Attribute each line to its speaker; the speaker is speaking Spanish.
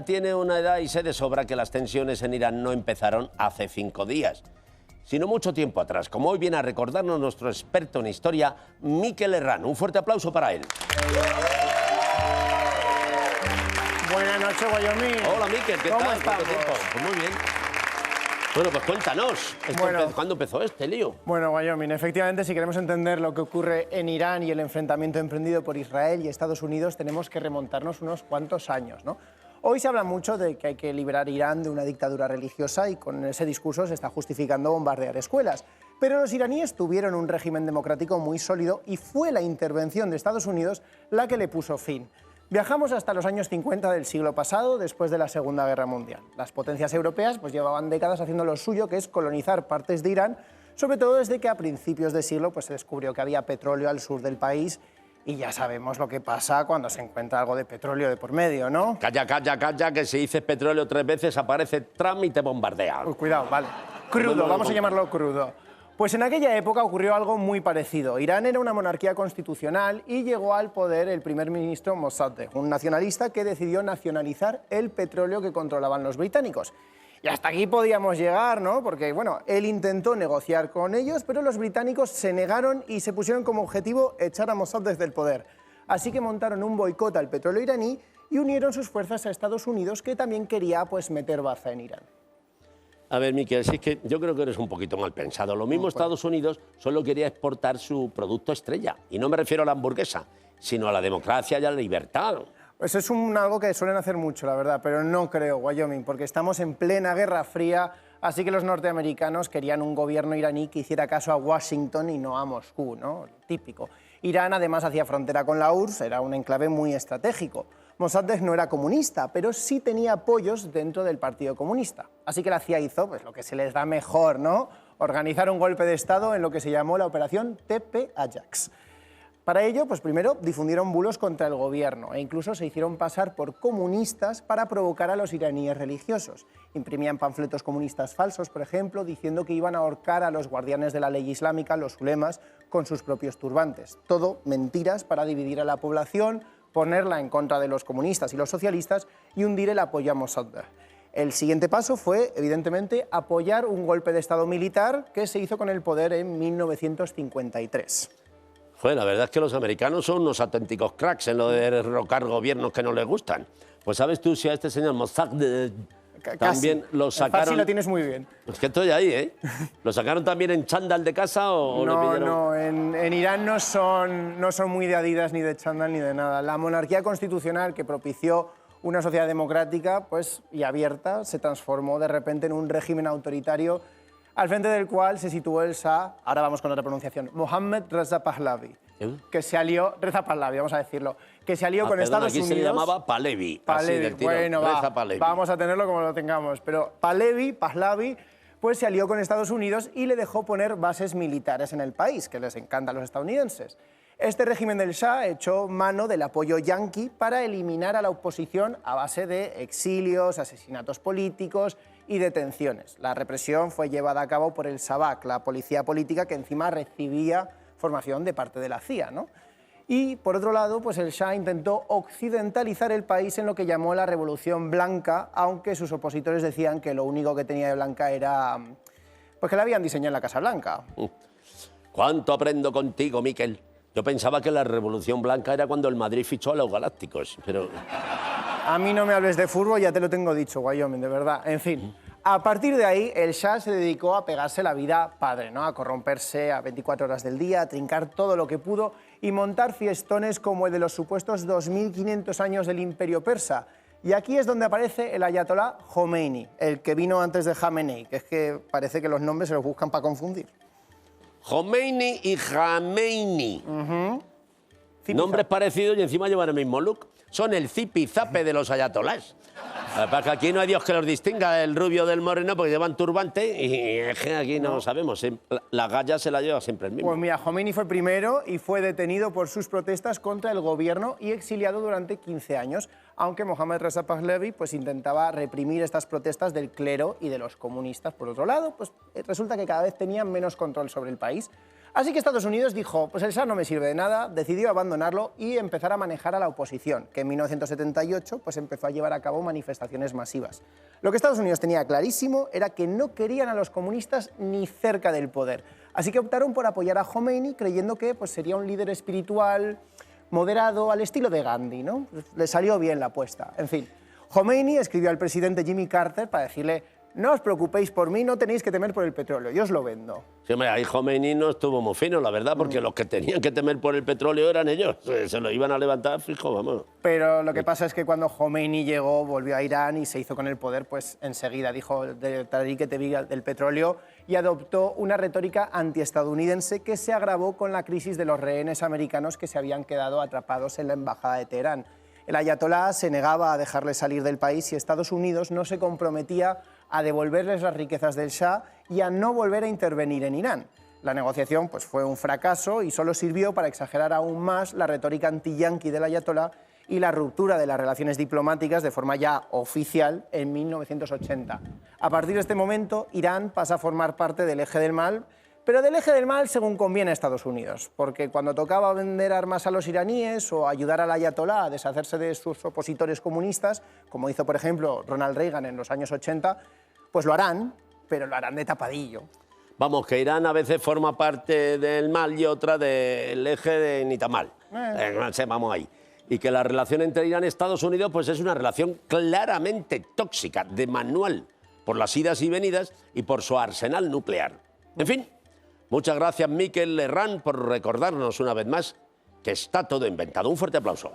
Speaker 1: Tiene una edad y sé de sobra que las tensiones en Irán no empezaron hace 5 días, sino mucho tiempo atrás, como hoy viene a recordarnos nuestro experto en historia, Mikel Herrán. Un fuerte aplauso para él.
Speaker 2: Buenas noches, Wyoming.
Speaker 1: Hola, Mikel, ¿qué tal?
Speaker 2: ¿Cómo estamos?
Speaker 1: ¿Cuánto tiempo? Pues muy bien. Bueno, pues cuéntanos, ¿cuándo empezó este lío?
Speaker 2: Bueno, Wyoming, efectivamente, si queremos entender lo que ocurre en Irán y el enfrentamiento emprendido por Israel y Estados Unidos, tenemos que remontarnos unos cuantos años, ¿no? Hoy se habla mucho de que hay que liberar Irán de una dictadura religiosa y con ese discurso se está justificando bombardear escuelas. Pero los iraníes tuvieron un régimen democrático muy sólido y fue la intervención de Estados Unidos la que le puso fin. Viajamos hasta los años 50 del siglo pasado, después de la Segunda Guerra Mundial. Las potencias europeas pues, llevaban décadas haciendo lo suyo, que es colonizar partes de Irán, sobre todo desde que a principios de siglo pues, se descubrió que había petróleo al sur del país y ya sabemos lo que pasa cuando se encuentra algo de petróleo de por medio, ¿no?
Speaker 1: Calla, calla, calla, que si dices petróleo 3 veces aparece Trump y te bombardea.
Speaker 2: Uy, cuidado, vale. Crudo, vamos a llamarlo crudo. Pues en aquella época ocurrió algo muy parecido. Irán era una monarquía constitucional y llegó al poder el primer ministro Mossadegh, un nacionalista que decidió nacionalizar el petróleo que controlaban los británicos. Y hasta aquí podíamos llegar, ¿no? Porque, bueno, él intentó negociar con ellos, pero los británicos se negaron y se pusieron como objetivo echar a Mossadegh del poder. Así que montaron un boicot al petróleo iraní y unieron sus fuerzas a Estados Unidos, que también quería, pues, meter baza en Irán.
Speaker 1: A ver, Mikel, si es que yo creo que eres un poquito mal pensado. Lo mismo Estados Unidos solo quería exportar su producto estrella. Y no me refiero a la hamburguesa, sino a la democracia y a la libertad.
Speaker 2: Pues es algo que suelen hacer mucho, la verdad, pero no creo, Wyoming, porque estamos en plena Guerra Fría, así que los norteamericanos querían un gobierno iraní que hiciera caso a Washington y no a Moscú, ¿no? Típico. Irán además hacía frontera con la URSS, era un enclave muy estratégico. Mossadegh no era comunista, pero sí tenía apoyos dentro del Partido Comunista. Así que la CIA hizo pues, lo que se les da mejor, ¿no? Organizar un golpe de Estado en lo que se llamó la Operación TP Ajax. Para ello, pues primero difundieron bulos contra el gobierno e incluso se hicieron pasar por comunistas para provocar a los iraníes religiosos. Imprimían panfletos comunistas falsos, por ejemplo, diciendo que iban a ahorcar a los guardianes de la ley islámica, los ulemas, con sus propios turbantes. Todo mentiras para dividir a la población, ponerla en contra de los comunistas y los socialistas y hundir el apoyo a Mossadegh. El siguiente paso fue, evidentemente, apoyar un golpe de Estado militar que se hizo con el poder en 1953.
Speaker 1: Joder, la verdad es que los americanos son unos auténticos cracks en lo de derrocar gobiernos que no les gustan. Pues sabes tú si a este señor Mossadegh también lo sacaron...
Speaker 2: Casi lo tienes muy bien.
Speaker 1: Es que estoy ahí, ¿eh? ¿Lo sacaron también en chándal de casa o le pidieron...?
Speaker 2: No, en Irán no son muy de Adidas, ni de chándal, ni de nada. La monarquía constitucional que propició una sociedad democrática pues, y abierta se transformó de repente en un régimen autoritario al frente del cual se situó el Shah, ahora vamos con otra pronunciación, Mohammad Reza Pahlavi, que se alió, Reza Pahlavi, vamos a decirlo, que se alió con Estados Unidos.
Speaker 1: Aquí se llamaba Pahlavi.
Speaker 2: Bueno, vamos a tenerlo como lo tengamos, pero Pahlavi, pues se alió con Estados Unidos y le dejó poner bases militares en el país, que les encanta a los estadounidenses. Este régimen del Shah echó mano del apoyo yanqui para eliminar a la oposición a base de exilios, asesinatos políticos y detenciones. La represión fue llevada a cabo por el Sabak, la policía política que encima recibía formación de parte de la CIA, ¿no? Y, por otro lado, pues el Shah intentó occidentalizar el país en lo que llamó la Revolución Blanca, aunque sus opositores decían que lo único que tenía de blanca era pues que la habían diseñado en la Casa Blanca.
Speaker 1: ¿Cuánto aprendo contigo, Mikel? Yo pensaba que la Revolución Blanca era cuando el Madrid fichó a los Galácticos, pero...
Speaker 2: A mí no me hables de fútbol, ya te lo tengo dicho, Wyoming, de verdad. En fin, a partir de ahí, el Shah se dedicó a pegarse la vida padre, ¿no? A corromperse a 24 horas del día, a trincar todo lo que pudo y montar fiestones como el de los supuestos 2500 años del Imperio Persa. Y aquí es donde aparece el ayatolá Khomeini, el que vino antes de Jamenei, que es que parece que los nombres se los buscan para confundir.
Speaker 1: Khomeini y Jameini. Nombres parecidos y encima llevan el mismo look. Son el zipizape de los ayatolás. Para que aquí no hay Dios que los distinga, el rubio del moreno, porque llevan turbante y es que aquí no sabemos. La galla se la lleva siempre el mismo.
Speaker 2: Pues mira, Khomeini fue primero y fue detenido por sus protestas contra el gobierno y exiliado durante 15 años, aunque Mohammad Reza Pahlavi pues, intentaba reprimir estas protestas del clero y de los comunistas. Por otro lado, pues resulta que cada vez tenían menos control sobre el país. Así que Estados Unidos dijo, pues el Shah no me sirve de nada, decidió abandonarlo y empezar a manejar a la oposición, que en 1978 pues empezó a llevar a cabo manifestaciones masivas. Lo que Estados Unidos tenía clarísimo era que no querían a los comunistas ni cerca del poder. Así que optaron por apoyar a Khomeini, creyendo que pues, sería un líder espiritual moderado al estilo de Gandhi, ¿no? Le salió bien la apuesta. En fin, Khomeini escribió al presidente Jimmy Carter para decirle: no os preocupéis por mí, no tenéis que temer por el petróleo, yo os lo vendo.
Speaker 1: Sí, hombre, ahí Khomeini no estuvo muy fino, la verdad, porque los que tenían que temer por el petróleo eran ellos. Se lo iban a levantar, fijo, vamos.
Speaker 2: Pero lo que pasa es que cuando Khomeini llegó, volvió a Irán y se hizo con el poder, pues enseguida dijo de Tariq del petróleo y adoptó una retórica antiestadounidense que se agravó con la crisis de los rehenes americanos que se habían quedado atrapados en la embajada de Teherán. El ayatolá se negaba a dejarles salir del país y Estados Unidos no se comprometía a devolverles las riquezas del Shah y a no volver a intervenir en Irán. La negociación pues, fue un fracaso y solo sirvió para exagerar aún más la retórica anti-yanqui del ayatolá y la ruptura de las relaciones diplomáticas de forma ya oficial en 1980. A partir de este momento, Irán pasa a formar parte del eje del mal, pero del eje del mal según conviene a Estados Unidos, porque cuando tocaba vender armas a los iraníes o ayudar al ayatolá a deshacerse de sus opositores comunistas, como hizo por ejemplo Ronald Reagan en los años 80, pues lo harán, pero lo harán de tapadillo.
Speaker 1: Vamos, que Irán a veces forma parte del mal y otra del eje de ni tan mal. No sé, vamos ahí. Y que la relación entre Irán y Estados Unidos pues es una relación claramente tóxica, de manual, por las idas y venidas y por su arsenal nuclear. En fin. Muchas gracias, Mikel Herrán, por recordarnos una vez más que está todo inventado. Un fuerte aplauso.